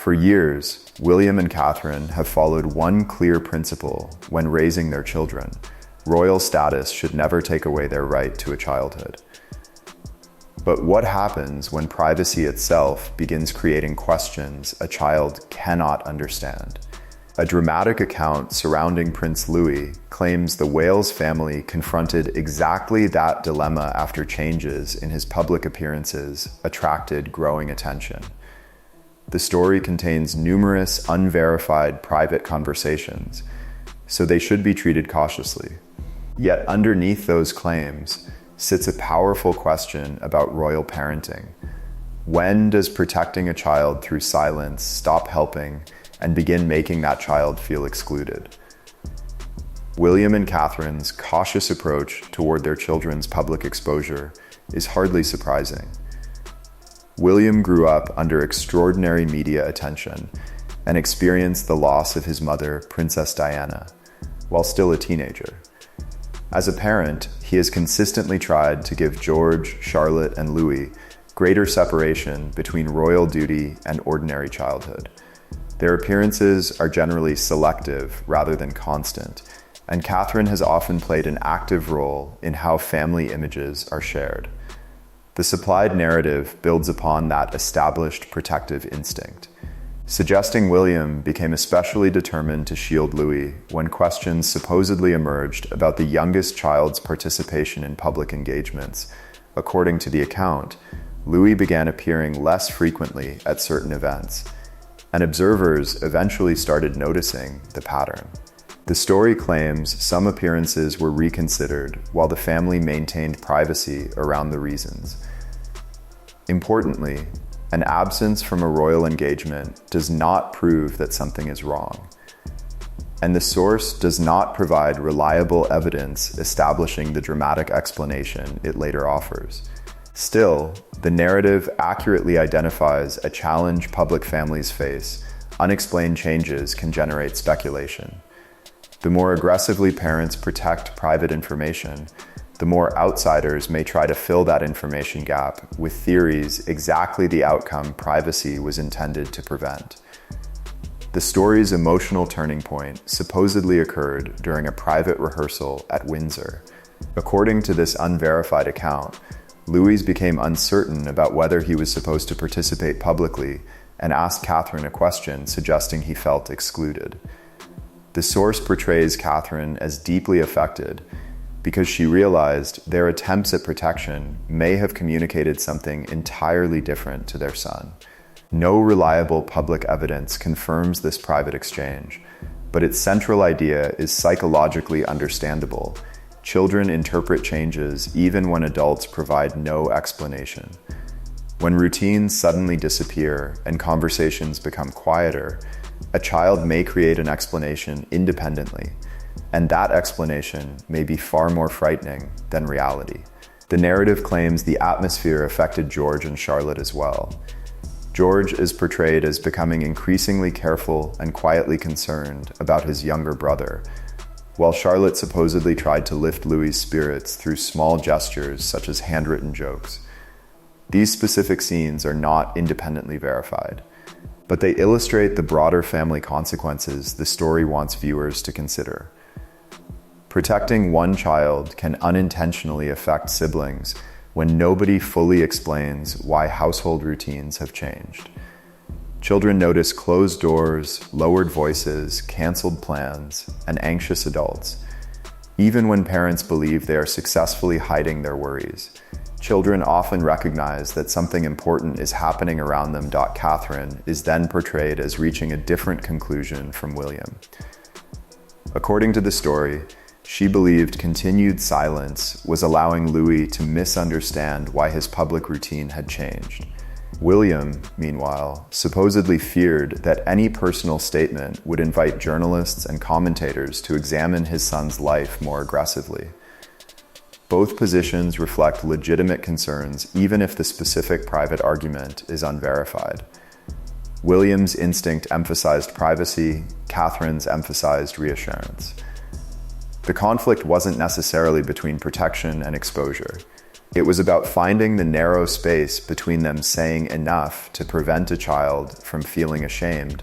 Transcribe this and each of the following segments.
For years, William and Catherine have followed one clear principle when raising their children: royal status should never take away their right to a childhood. But what happens when privacy itself begins creating questions a child cannot understand? A dramatic account surrounding Prince Louis claims the Wales family confronted exactly that dilemma after changes in his public appearances attracted growing attention. The story contains numerous unverified private conversations, so they should be treated cautiously. Yet underneath those claims sits a powerful question about royal parenting. When does protecting a child through silence stop helping and begin making that child feel excluded? William and Catherine's cautious approach toward their children's public exposure is hardly surprising. William grew up under extraordinary media attention and experienced the loss of his mother, Princess Diana, while still a teenager. As a parent, he has consistently tried to give George, Charlotte, and Louis greater separation between royal duty and ordinary childhood. Their appearances are generally selective rather than constant, and Catherine has often played an active role in how family images are shared. The supplied narrative builds upon that established protective instinct, suggesting William became especially determined to shield Louis when questions supposedly emerged about the youngest child's participation in public engagements. According to the account, Louis began appearing less frequently at certain events, and observers eventually started noticing the pattern. The story claims some appearances were reconsidered while the family maintained privacy around the reasons. Importantly, an absence from a royal engagement does not prove that something is wrong, and the source does not provide reliable evidence establishing the dramatic explanation it later offers. Still, the narrative accurately identifies a challenge public families face. Unexplained changes can generate speculation. The more aggressively parents protect private information, the more outsiders may try to fill that information gap with theories exactly the outcome privacy was intended to prevent. The story's emotional turning point supposedly occurred during a private rehearsal at Windsor. According to this unverified account, Louis became uncertain about whether he was supposed to participate publicly and asked Catherine a question suggesting he felt excluded. The source portrays Catherine as deeply affected because she realized their attempts at protection may have communicated something entirely different to their son. No reliable public evidence confirms this private exchange, but its central idea is psychologically understandable. Children interpret changes even when adults provide no explanation. When routines suddenly disappear and conversations become quieter, a child may create an explanation independently, and that explanation may be far more frightening than reality. The narrative claims the atmosphere affected George and Charlotte as well. George is portrayed as becoming increasingly careful and quietly concerned about his younger brother, while Charlotte supposedly tried to lift Louis' spirits through small gestures such as handwritten jokes. These specific scenes are not independently verified, but they illustrate the broader family consequences the story wants viewers to consider. Protecting one child can unintentionally affect siblings when nobody fully explains why household routines have changed. Children notice closed doors, lowered voices, canceled plans, and anxious adults. Even when parents believe they are successfully hiding their worries, children often recognize that something important is happening around them. Catherine is then portrayed as reaching a different conclusion from William. According to the story, she believed continued silence was allowing Louis to misunderstand why his public routine had changed. William, meanwhile, supposedly feared that any personal statement would invite journalists and commentators to examine his son's life more aggressively. Both positions reflect legitimate concerns, even if the specific private argument is unverified. William's instinct emphasized privacy, Catherine's emphasized reassurance. The conflict wasn't necessarily between protection and exposure. It was about finding the narrow space between them saying enough to prevent a child from feeling ashamed,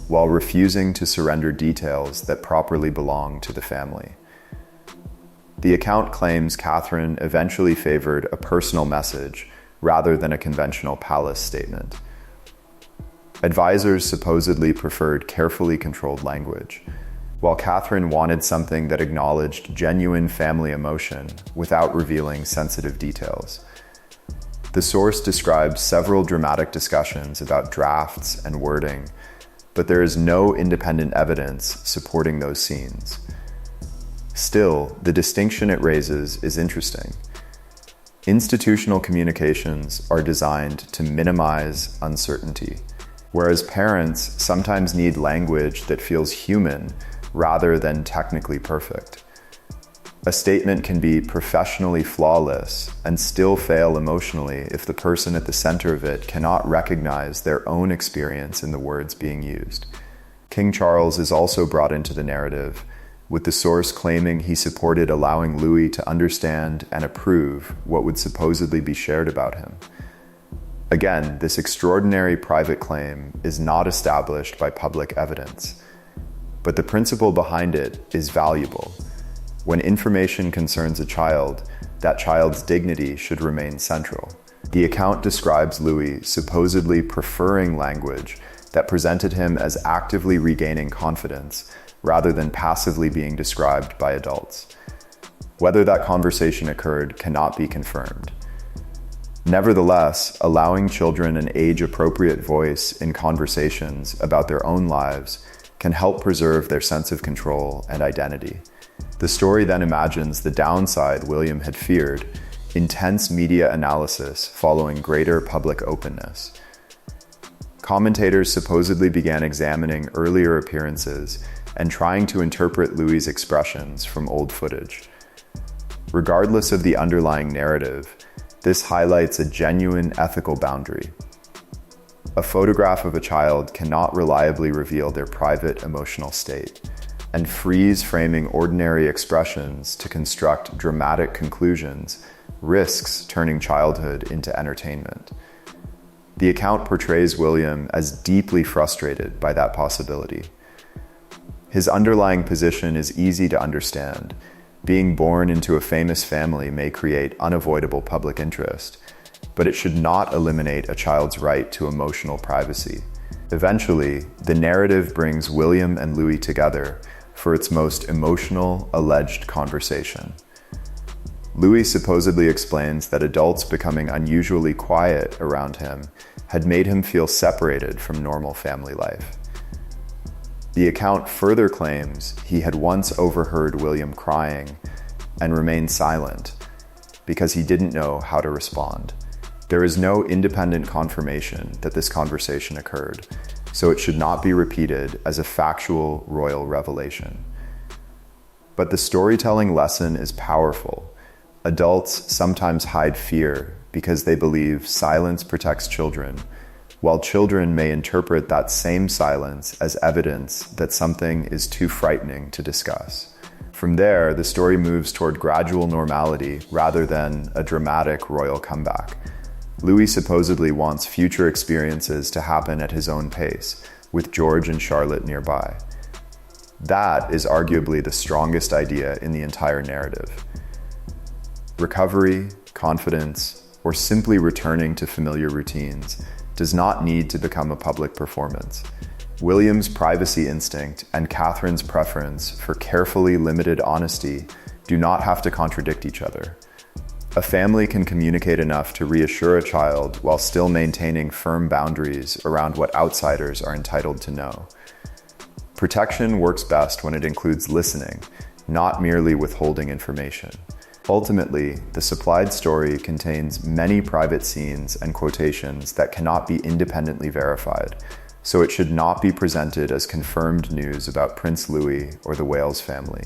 while refusing to surrender details that properly belong to the family. The account claims Catherine eventually favored a personal message rather than a conventional palace statement. Advisors supposedly preferred carefully controlled language, while Catherine wanted something that acknowledged genuine family emotion without revealing sensitive details. The source describes several dramatic discussions about drafts and wording, but there is no independent evidence supporting those scenes. Still, the distinction it raises is interesting. Institutional communications are designed to minimize uncertainty, whereas parents sometimes need language that feels human rather than technically perfect. A statement can be professionally flawless and still fail emotionally if the person at the center of it cannot recognize their own experience in the words being used. King Charles is also brought into the narrative, with the source claiming he supported allowing Louis to understand and approve what would supposedly be shared about him. Again, this extraordinary private claim is not established by public evidence, but the principle behind it is valuable. When information concerns a child, that child's dignity should remain central. The account describes Louis supposedly preferring language that presented him as actively regaining confidence rather than passively being described by adults. Whether that conversation occurred cannot be confirmed. Nevertheless, allowing children an age-appropriate voice in conversations about their own lives can help preserve their sense of control and identity. The story then imagines the downside William had feared: intense media analysis following greater public openness. Commentators supposedly began examining earlier appearances and trying to interpret Louis's expressions from old footage. Regardless of the underlying narrative, this highlights a genuine ethical boundary. A photograph of a child cannot reliably reveal their private emotional state, and freeze-framing ordinary expressions to construct dramatic conclusions risks turning childhood into entertainment. The account portrays William as deeply frustrated by that possibility. His underlying position is easy to understand. Being born into a famous family may create unavoidable public interest, but it should not eliminate a child's right to emotional privacy. Eventually, the narrative brings William and Louis together for its most emotional, alleged conversation. Louis supposedly explains that adults becoming unusually quiet around him had made him feel separated from normal family life. The account further claims he had once overheard William crying and remained silent because he didn't know how to respond. There is no independent confirmation that this conversation occurred, so it should not be repeated as a factual royal revelation. But the storytelling lesson is powerful. Adults sometimes hide fear because they believe silence protects children, while children may interpret that same silence as evidence that something is too frightening to discuss. From there, the story moves toward gradual normality rather than a dramatic royal comeback. Louis supposedly wants future experiences to happen at his own pace, with George and Charlotte nearby. That is arguably the strongest idea in the entire narrative. Recovery, confidence, or simply returning to familiar routines does not need to become a public performance. William's privacy instinct and Catherine's preference for carefully limited honesty do not have to contradict each other. A family can communicate enough to reassure a child while still maintaining firm boundaries around what outsiders are entitled to know. Protection works best when it includes listening, not merely withholding information. Ultimately, the supplied story contains many private scenes and quotations that cannot be independently verified, so it should not be presented as confirmed news about Prince Louis or the Wales family.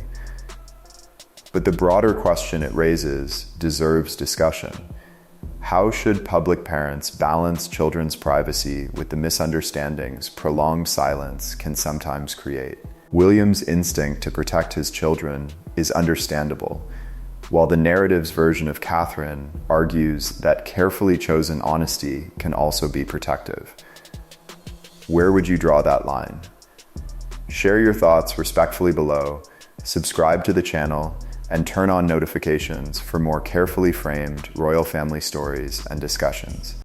But the broader question it raises deserves discussion. How should public parents balance children's privacy with the misunderstandings prolonged silence can sometimes create? William's instinct to protect his children is understandable, while the narrative's version of Catherine argues that carefully chosen honesty can also be protective. Where would you draw that line? Share your thoughts respectfully below, subscribe to the channel, and turn on notifications for more carefully framed royal family stories and discussions.